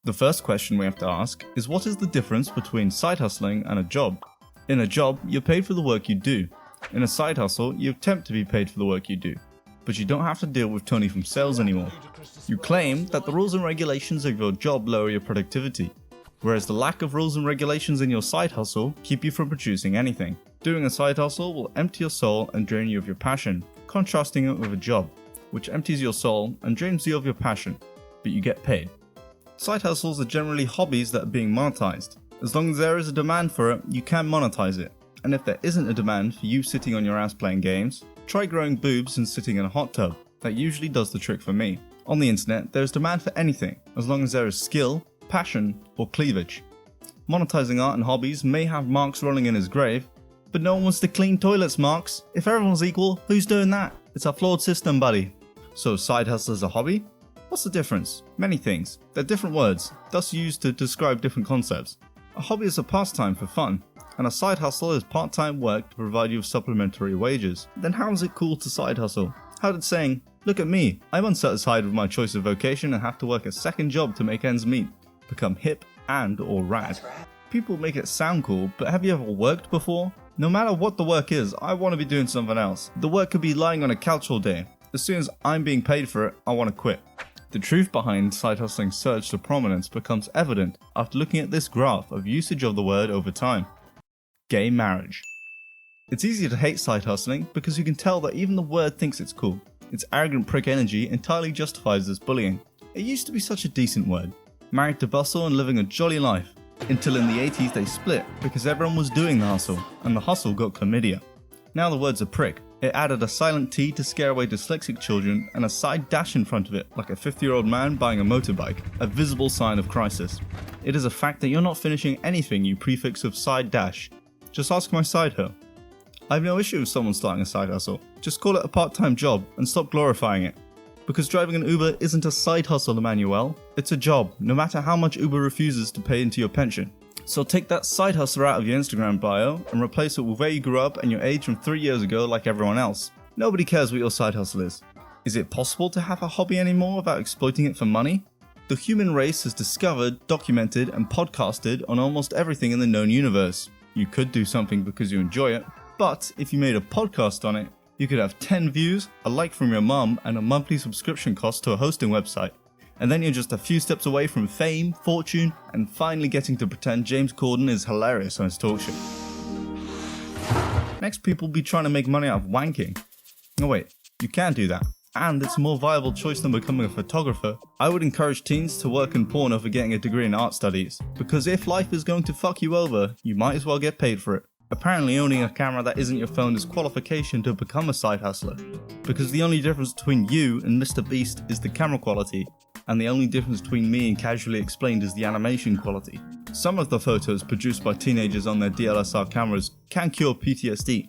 The first question we have to ask is, what is the difference between side hustling and a job? In a job, you're paid for the work you do. In a side hustle, you attempt to be paid for the work you do. But you don't have to deal with Tony from sales anymore. You claim that the rules and regulations of your job lower your productivity, whereas the lack of rules and regulations in your side hustle keep you from producing anything. Doing a side hustle will empty your soul and drain you of your passion, contrasting it with a job, which empties your soul and drains you of your passion, but you get paid. Side hustles are generally hobbies that are being monetized. As long as there is a demand for it, you can monetize it. And if there isn't a demand for you sitting on your ass playing games, try growing boobs and sitting in a hot tub. That usually does the trick for me. On the internet, there is demand for anything, as long as there is skill, passion, or cleavage. Monetizing art and hobbies may have Marx rolling in his grave, but no one wants to clean toilets, Marx. If everyone's equal, who's doing that? It's a flawed system, buddy. So side hustle is a hobby? What's the difference? Many things. They're different words, thus used to describe different concepts. A hobby is a pastime for fun, and a side hustle is part-time work to provide you with supplementary wages. Then how is it cool to side hustle? How did saying, "Look at me, I'm unsatisfied with my choice of vocation and have to work a second job to make ends meet," become hip and or rad? People make it sound cool, but have you ever worked before? No matter what the work is, I want to be doing something else. The work could be lying on a couch all day. As soon as I'm being paid for it, I want to quit. The truth behind side hustling's surge to prominence becomes evident after looking at this graph of usage of the word over time. Gay marriage. It's easy to hate side hustling because you can tell that even the word thinks it's cool. Its arrogant prick energy entirely justifies this bullying. It used to be such a decent word. Married to bustle and living a jolly life. Until in the 80s they split because everyone was doing the hustle, and the hustle got chlamydia. Now the word's a prick. It added a silent T to scare away dyslexic children and a side dash in front of it, like a 50-year-old man buying a motorbike, a visible sign of crisis. It is a fact that you're not finishing anything you prefix with side dash. Just ask my side hoe. I have no issue with someone starting a side hustle. Just call it a part-time job and stop glorifying it. Because driving an Uber isn't a side hustle, Emmanuel. It's a job, no matter how much Uber refuses to pay into your pension. So take that side hustler out of your Instagram bio and replace it with where you grew up and your age from 3 years ago like everyone else. Nobody cares what your side hustle is. Is it possible to have a hobby anymore without exploiting it for money? The human race has discovered, documented, and podcasted on almost everything in the known universe. You could do something because you enjoy it, but if you made a podcast on it, you could have 10 views, a like from your mum, and a monthly subscription cost to a hosting website. And then you're just a few steps away from fame, fortune, and finally getting to pretend James Corden is hilarious on his talk show. Next, people will be trying to make money out of wanking. No wait, you can do that, and it's a more viable choice than becoming a photographer. I would encourage teens to work in porn over getting a degree in art studies, because if life is going to fuck you over, you might as well get paid for it. Apparently owning a camera that isn't your phone is qualification to become a side hustler, because the only difference between you and Mr. Beast is the camera quality, and the only difference between me and Casually Explained is the animation quality. Some of the photos produced by teenagers on their DSLR cameras can cure PTSD.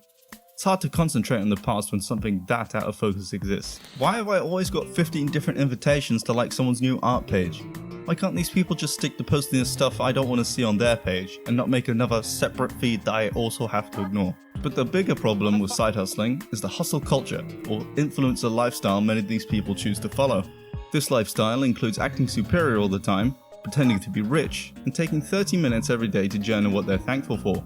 It's hard to concentrate on the past when something that out of focus exists. Why have I always got 15 different invitations to like someone's new art page? Why can't these people just stick to posting the stuff I don't want to see on their page and not make another separate feed that I also have to ignore? But the bigger problem with side hustling is the hustle culture, or influencer lifestyle many of these people choose to follow. This lifestyle includes acting superior all the time, pretending to be rich, and taking 30 minutes every day to journal what they're thankful for.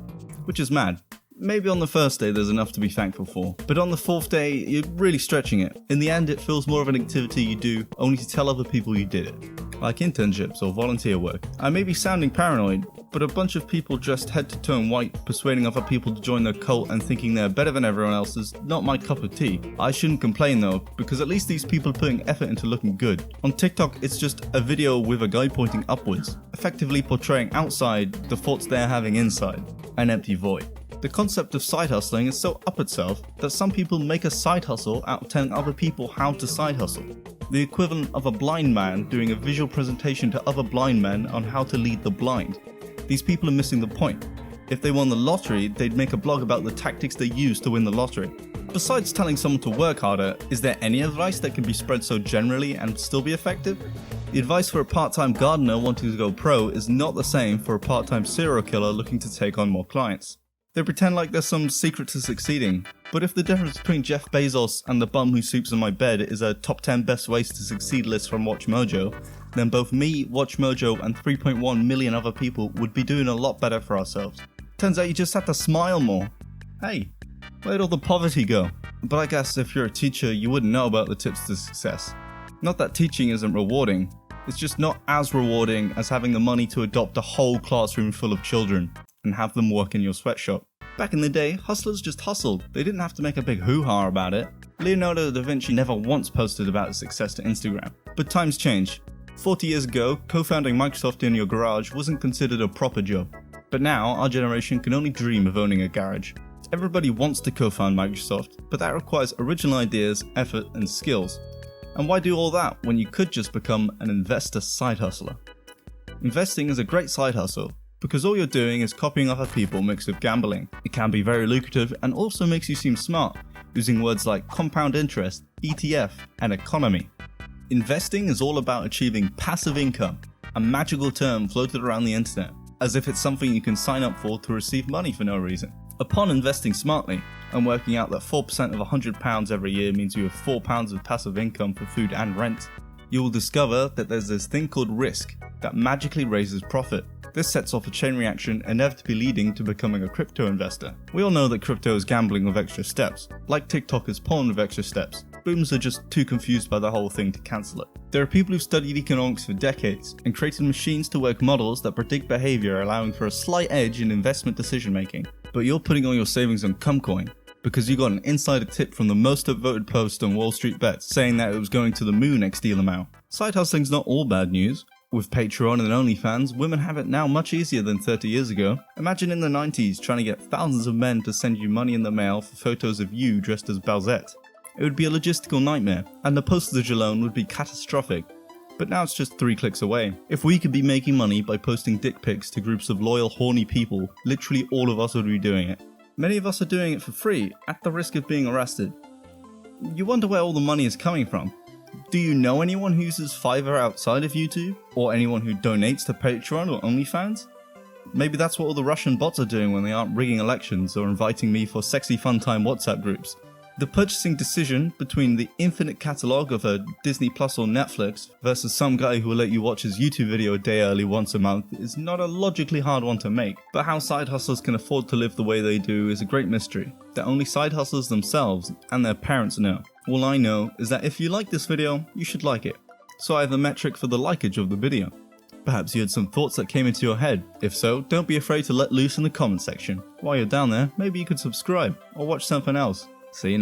Which is mad. Maybe on the first day there's enough to be thankful for, but on the fourth day you're really stretching it. In the end it feels more of an activity you do only to tell other people you did it. Like internships or volunteer work. I may be sounding paranoid, but a bunch of people dressed head to toe in white persuading other people to join their cult and thinking they're better than everyone else is not my cup of tea. I shouldn't complain though, because at least these people are putting effort into looking good. On TikTok it's just a video with a guy pointing upwards, effectively portraying outside the thoughts they're having inside, an empty void. The concept of side hustling is so up itself that some people make a side hustle out of telling other people how to side hustle. The equivalent of a blind man doing a visual presentation to other blind men on how to lead the blind. These people are missing the point. If they won the lottery, they'd make a blog about the tactics they used to win the lottery. Besides telling someone to work harder, is there any advice that can be spread so generally and still be effective? The advice for a part-time gardener wanting to go pro is not the same for a part-time serial killer looking to take on more clients. They pretend like there's some secret to succeeding, but if the difference between Jeff Bezos and the bum who sleeps in my bed is a top 10 best ways to succeed list from WatchMojo, then both me, WatchMojo, and 3.1 million other people would be doing a lot better for ourselves. Turns out you just have to smile more. Hey, where'd all the poverty go? But I guess if you're a teacher, you wouldn't know about the tips to success. Not that teaching isn't rewarding, it's just not as rewarding as having the money to adopt a whole classroom full of children and have them work in your sweatshop. Back in the day, hustlers just hustled. They didn't have to make a big hoo-ha about it. Leonardo da Vinci never once posted about his success to Instagram. But times change. 40 years ago, co-founding Microsoft in your garage wasn't considered a proper job. But now, our generation can only dream of owning a garage. Everybody wants to co-found Microsoft, but that requires original ideas, effort, and skills. And why do all that when you could just become an investor side hustler? Investing is a great side hustle, because all you're doing is copying other people mixed with gambling. It can be very lucrative and also makes you seem smart, using words like compound interest, ETF, and economy. Investing is all about achieving passive income, a magical term floated around the internet, as if it's something you can sign up for to receive money for no reason. Upon investing smartly, and working out that 4% of £100 every year means you have £4 of passive income for food and rent, you will discover that there's this thing called risk that magically raises profit. This sets off a chain reaction, inevitably leading to becoming a crypto investor. We all know that crypto is gambling with extra steps, like TikTok is porn with extra steps. Boomers are just too confused by the whole thing to cancel it. There are people who've studied economics for decades and created machines to work models that predict behavior, allowing for a slight edge in investment decision making. But you're putting all your savings on Cumcoin because you got an insider tip from the most upvoted post on Wall Street Bets saying that it was going to the moon next Elon Musk. Side hustling's not all bad news. With Patreon and OnlyFans, women have it now much easier than 30 years ago. Imagine in the 90s trying to get thousands of men to send you money in the mail for photos of you dressed as Bowsette. It would be a logistical nightmare, and the postage alone would be catastrophic. But now it's just 3 clicks away. If we could be making money by posting dick pics to groups of loyal, horny people, literally all of us would be doing it. Many of us are doing it for free, at the risk of being arrested. You wonder where all the money is coming from. Do you know anyone who uses Fiverr outside of YouTube? Or anyone who donates to Patreon or OnlyFans? Maybe that's what all the Russian bots are doing when they aren't rigging elections or inviting me for sexy fun time WhatsApp groups. The purchasing decision between the infinite catalogue of a Disney Plus or Netflix versus some guy who will let you watch his YouTube video a day early once a month is not a logically hard one to make. But how side hustlers can afford to live the way they do is a great mystery that only side hustlers themselves and their parents know. All I know is that if you like this video, you should like it. So I have a metric for the likeage of the video. Perhaps you had some thoughts that came into your head. If so, don't be afraid to let loose in the comment section. While you're down there, maybe you could subscribe or watch something else. See you next time.